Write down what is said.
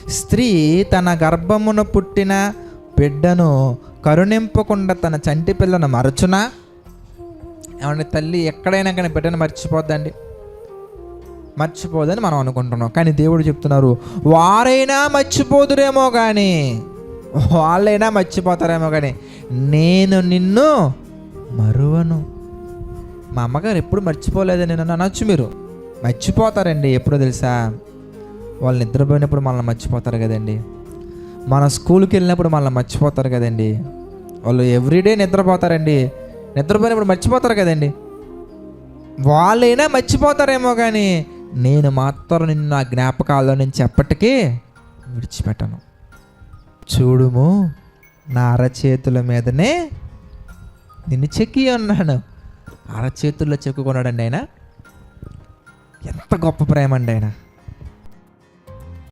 స్త్రీ తన గర్భమున పుట్టిన బిడ్డను కరుణింపకుండా తన చంటి పిల్లను మరచునా? ఏమంటే తల్లి ఎక్కడైనా కానీ బిడ్డను మర్చిపోద్దండి? మర్చిపోదని మనం అనుకుంటున్నాం. కానీ దేవుడు చెప్తున్నారు, వారైనా మర్చిపోదురేమో కానీ, వాళ్ళైనా మర్చిపోతారేమో కానీ నేను నిన్ను మరువను. మా అమ్మగారు ఎప్పుడు మర్చిపోలేదని నేను అనొచ్చు. మీరు మర్చిపోతారండి. ఎప్పుడో తెలుసా? వాళ్ళు నిద్రపోయినప్పుడు మనల్ని మర్చిపోతారు కదండి. మన స్కూల్కి వెళ్ళినప్పుడు మనల్ని మర్చిపోతారు కదండి. వాళ్ళు ఎవ్రీడే నిద్రపోతారండి. నిద్రపోయినప్పుడు మర్చిపోతారు కదండి. వాళ్ళైనా మర్చిపోతారేమో కానీ నేను మాత్రం నిన్ను నా జ్ఞాపకాల్లో నుంచి ఎప్పటికీ విడిచిపెట్టను. చూడుము, నా అరచేతుల మీదనే నిన్ను చెక్కి ఉన్నాను. అరచేతుల్లో చెక్కుకున్నాడండి ఆయన. ఎంత గొప్ప ప్రేమ అండి ఆయన.